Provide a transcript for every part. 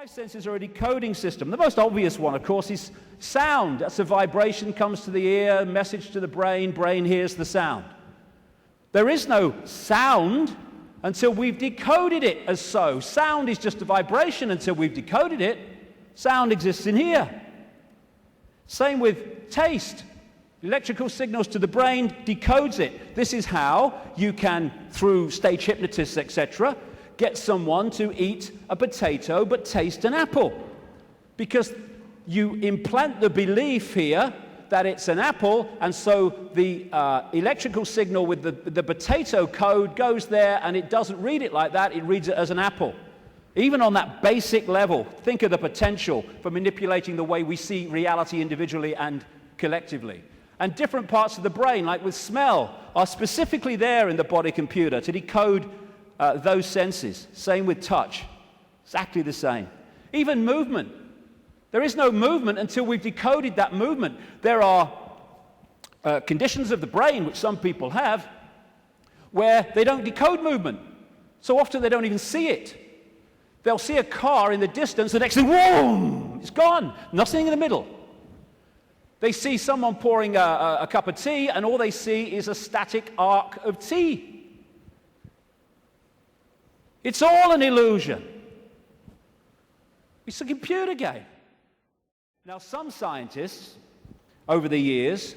five senses are a decoding system. The most obvious one, of course, is sound. That's a vibration comes to the ear, message to the brain, brain hears the sound. There is no sound until we've decoded it as so. Sound is just a vibration until we've decoded it. Sound exists in here. Same with taste. Electrical signals to the brain decodes it. This is how you can, through stage hypnotists, etc., get someone to eat a potato but taste an apple. Because you implant the belief here that it's an apple, and so the electrical signal with the potato code goes there, and it doesn't read it like that, it reads it as an apple. Even on that basic level, think of the potential for manipulating the way we see reality individually and collectively. And different parts of the brain, like with smell, are specifically there in the body computer to decode those senses. Same with touch. Exactly the same. Even movement. There is no movement until we've decoded that movement. There are conditions of the brain, which some people have, where they don't decode movement. So often they don't even see it. They'll see a car in the distance, the next thing, whoa, it's gone. Nothing in the middle. They see someone pouring a cup of tea, and all they see is a static arc of tea. It's all an illusion. It's a computer game. Now, some scientists, over the years,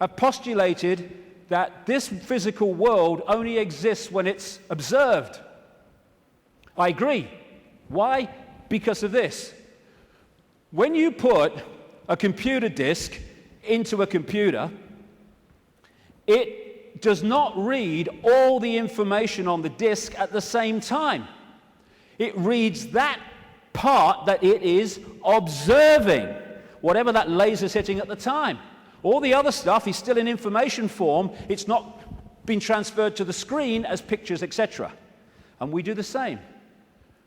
have postulated that this physical world only exists when it's observed. I agree. Why? Because of this. When you put a computer disk into a computer, it does not read all the information on the disk at the same time. It reads that part that it is observing, whatever that laser's hitting at the time. All the other stuff is still in information form. It's not been transferred to the screen as pictures, etc. And we do the same.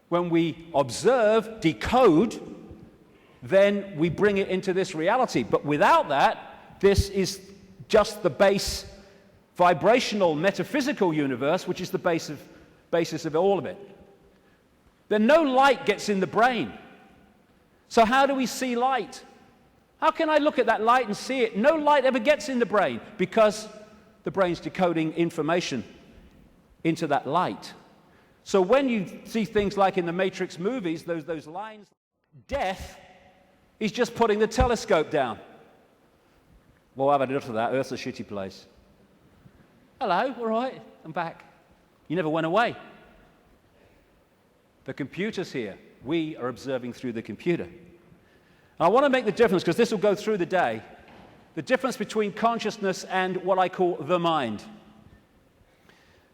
When we observe, decode, then we bring it into this reality. But without that, this is just the base vibrational metaphysical universe, which is the basis of all of it. Then no light gets in the brain. So how do we see light? How can I look at that light and see it? No light ever gets in the brain because the brain's decoding information into that light. So when you see things like in the Matrix movies, those lines, death is just putting the telescope down. Well, I've had enough of that. Earth's a shitty place. Hello, all right, I'm back. You never went away. The computer's here. We are observing through the computer. And I want to make the difference, because this will go through the day, the difference between consciousness and what I call the mind.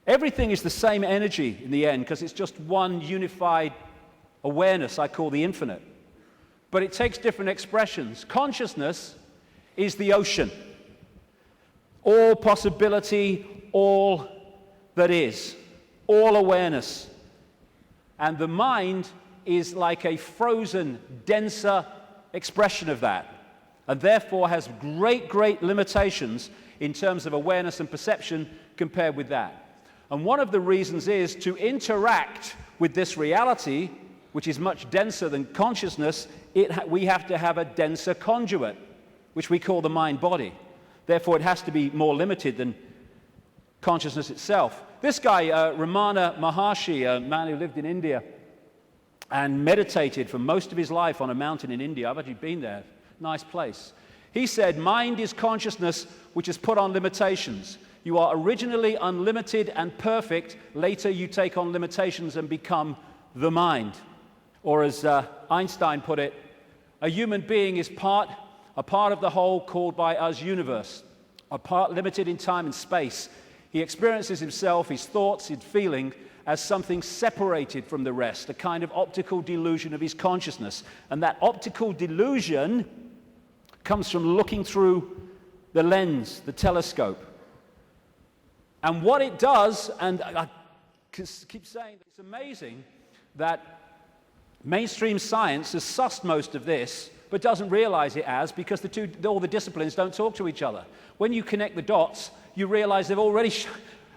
Everything is the same energy in the end, because it's just one unified awareness I call the infinite. But it takes different expressions. Consciousness is the ocean. All possibility, all that is, all awareness. And the mind is like a frozen, denser expression of that, and therefore has great, great limitations in terms of awareness and perception compared with that. And one of the reasons is to interact with this reality, which is much denser than consciousness, we have to have a denser conduit, which we call the mind-body. Therefore, it has to be more limited than consciousness itself. This guy, Ramana Maharshi, a man who lived in India and meditated for most of his life on a mountain in India. I've actually been there. Nice place. He said, mind is consciousness which is put on limitations. You are originally unlimited and perfect. Later, you take on limitations and become the mind. Or as Einstein put it, a human being is a part of the whole called by us universe, a part limited in time and space. He experiences himself, his thoughts, his feeling, as something separated from the rest, a kind of optical delusion of his consciousness. And that optical delusion comes from looking through the lens, the telescope. And what it does, and I keep saying that it's amazing that mainstream science has sussed most of this, but doesn't realize it as, because all the disciplines don't talk to each other. When you connect the dots, you realize they've already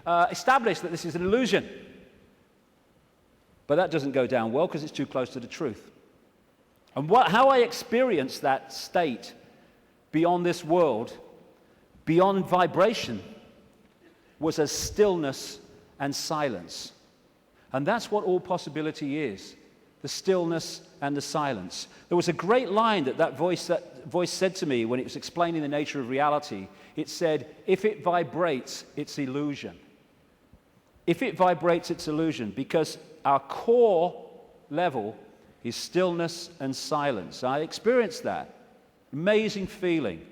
established that this is an illusion. But that doesn't go down well because it's too close to the truth. And how I experienced that state beyond this world, beyond vibration, was as stillness and silence. And that's what all possibility is, the stillness and the silence. There was a great line that voice said to me when it was explaining the nature of reality. It said, if it vibrates, it's illusion. If it vibrates, it's illusion, because our core level is stillness and silence. I experienced that. Amazing feeling.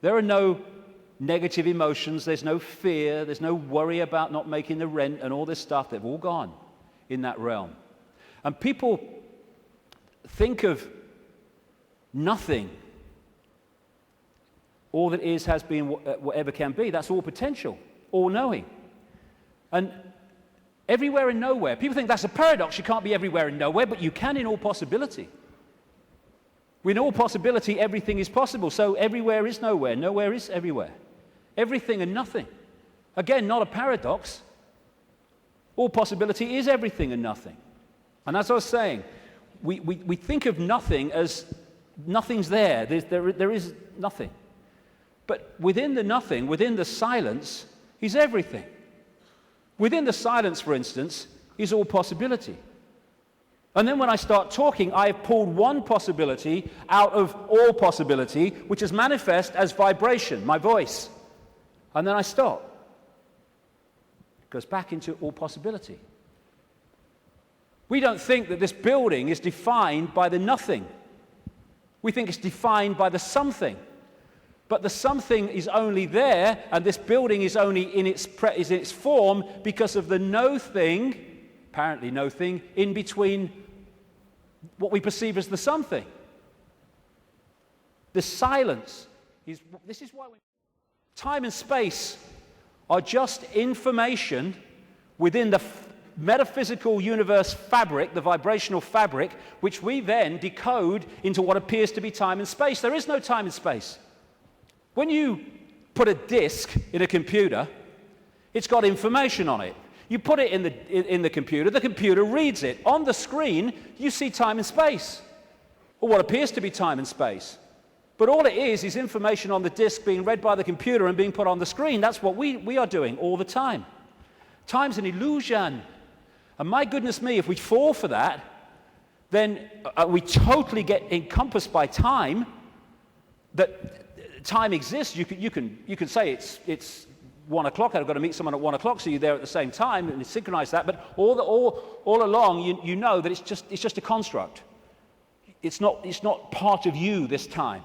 There are no negative emotions, there's no fear, there's no worry about not making the rent and all this stuff. They've all gone in that realm. And people think of nothing. All that is, has been, whatever can be. That's all potential, all knowing. And everywhere and nowhere. People think that's a paradox. You can't be everywhere and nowhere, but you can in all possibility. In all possibility, everything is possible. So everywhere is nowhere. Nowhere is everywhere. Everything and nothing. Again, not a paradox. All possibility is everything and nothing. And as I was saying, we think of nothing as nothing's there. There is nothing. But within the nothing, within the silence, is everything. Within the silence, for instance, is all possibility. And then when I start talking, I have pulled one possibility out of all possibility, which is manifest as vibration, my voice. And then I stop. It goes back into all possibility. We don't think that this building is defined by the nothing. We think it's defined by the something. But the something is only there, and this building is only in its form because of the no thing, apparently no thing, in between what we perceive as the something. The silence this is why time and space are just information within the metaphysical universe fabric, the vibrational fabric, which we then decode into what appears to be time and space. There is no time and space. When you put a disk in a computer, it's got information on it. You put it in the computer reads it. On the screen, you see time and space, or what appears to be time and space. But all it is information on the disk being read by the computer and being put on the screen. That's what we are doing all the time. Time's an illusion. And my goodness me, if we fall for that, then we totally get encompassed by time, that time exists. You can say it's 1 o'clock. I've got to meet someone at 1 o'clock, so you're there at the same time and synchronize that. But all along, you know that it's just a construct. It's not part of you this time,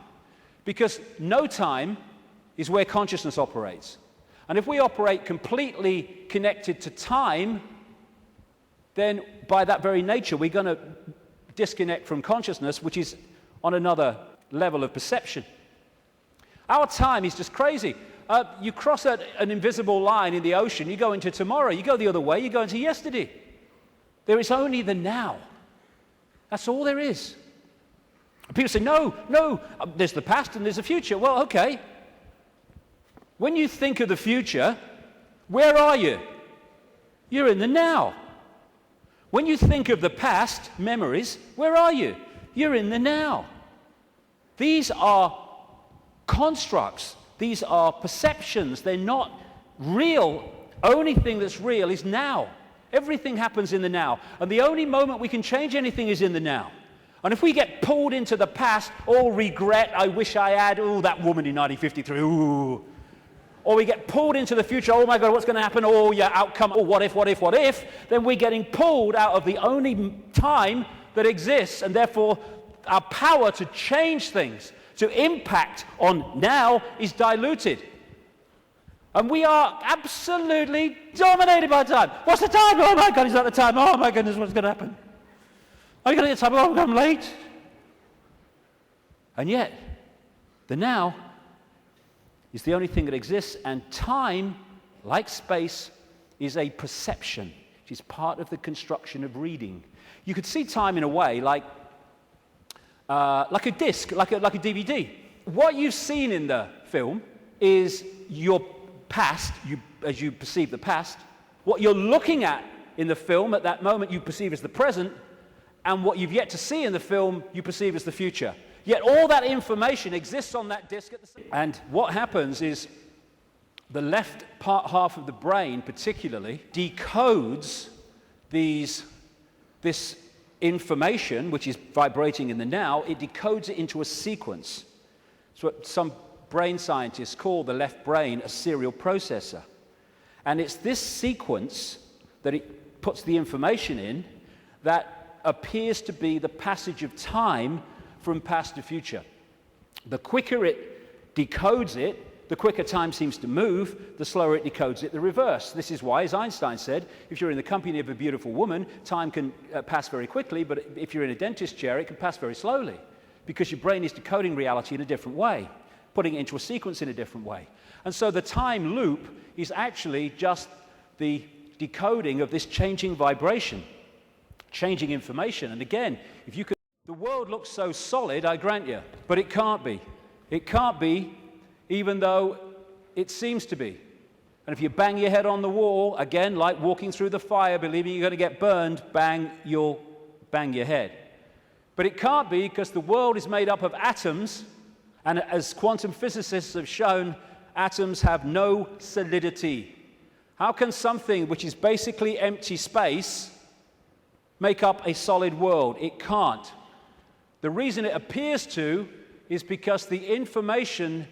because no time is where consciousness operates. And if we operate completely connected to time, then by that very nature, we're going to disconnect from consciousness, which is on another level of perception. Our time is just crazy. You cross an invisible line in the ocean, you go into tomorrow, you go the other way, you go into yesterday. There is only the now. That's all there is. People say, no, there's the past and there's the future. Well, okay. When you think of the future, where are you? You're in the now. When you think of the past, memories, where are you? You're in the now. These are constructs. These are perceptions. They're not real. Only thing that's real is now. Everything happens in the now. And the only moment we can change anything is in the now. And if we get pulled into the past, all regret, I wish I had, that woman in 1953, ooh. Or we get pulled into the future, oh my God, what's going to happen? Oh yeah, outcome, oh what if? Then we're getting pulled out of the only time that exists, and therefore our power to change things, to impact on now, is diluted. And we are absolutely dominated by time. What's the time? Oh my God, is that the time? Oh my goodness, what's going to happen? Are you going to get time? Oh, I'm late. And yet, the now is the only thing that exists, and time, like space, is a perception, which is part of the construction of reading. You could see time in a way like a disc, like a DVD. What you've seen in the film is your past, as you perceive the past. What you're looking at in the film at that moment you perceive as the present, and what you've yet to see in the film you perceive as the future. Yet all that information exists on that disk at the same time. And what happens is the left half of the brain particularly decodes this information, which is vibrating in the now. It decodes it into a sequence. It's what some brain scientists call the left brain a serial processor. And it's this sequence that it puts the information in that appears to be the passage of time from past to future. The quicker it decodes it, the quicker time seems to move, the slower it decodes it the reverse. This is why, as Einstein said, if you're in the company of a beautiful woman, time can pass very quickly, but if you're in a dentist chair, it can pass very slowly, because your brain is decoding reality in a different way, putting it into a sequence in a different way. And so the time loop is actually just the decoding of this changing vibration, changing information. And again, if you could, the world looks so solid, I grant you, but it can't be. It can't be, even though it seems to be. And if you bang your head on the wall, again, like walking through the fire, believing you're going to get burned, bang, you'll bang your head. But it can't be, because the world is made up of atoms, and as quantum physicists have shown, atoms have no solidity. How can something which is basically empty space make up a solid world? It can't. The reason it appears to is because the information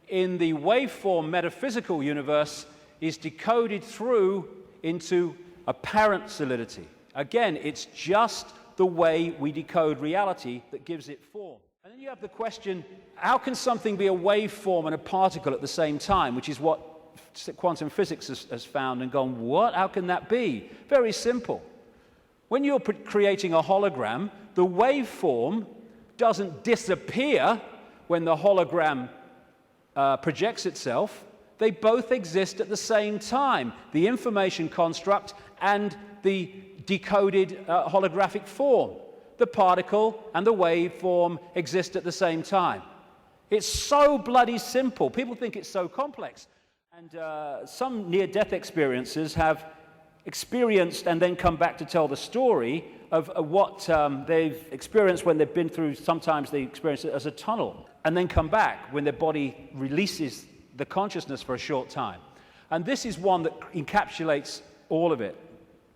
in the waveform metaphysical universe is decoded through into apparent solidity. Again, it's just the way we decode reality that gives it form. And then you have the question, how can something be a waveform and a particle at the same time, which is what quantum physics has found and gone, what? How can that be? Very simple. When you're creating a hologram, the waveform doesn't disappear when the hologram projects itself. They both exist at the same time, the information construct and the decoded holographic form. The particle and the waveform exist at the same time. It's so bloody simple. People think it's so complex. And some near-death experiences have experienced and then come back to tell the story of what they've experienced when they've been through, sometimes they experience it as a tunnel, and then come back when their body releases the consciousness for a short time. And this is one that encapsulates all of it.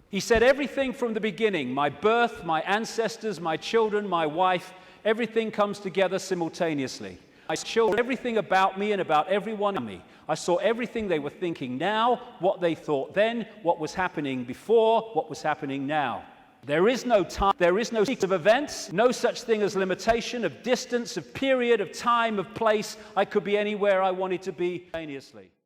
He said, everything from the beginning, my birth, my ancestors, my children, my wife, everything comes together simultaneously. I saw everything about me and about everyone in me. I saw everything they were thinking now, what they thought then, what was happening before, what was happening now. There is no time, there is no sequence of events, no such thing as limitation of distance, of period, of time, of place. I could be anywhere I wanted to be simultaneously.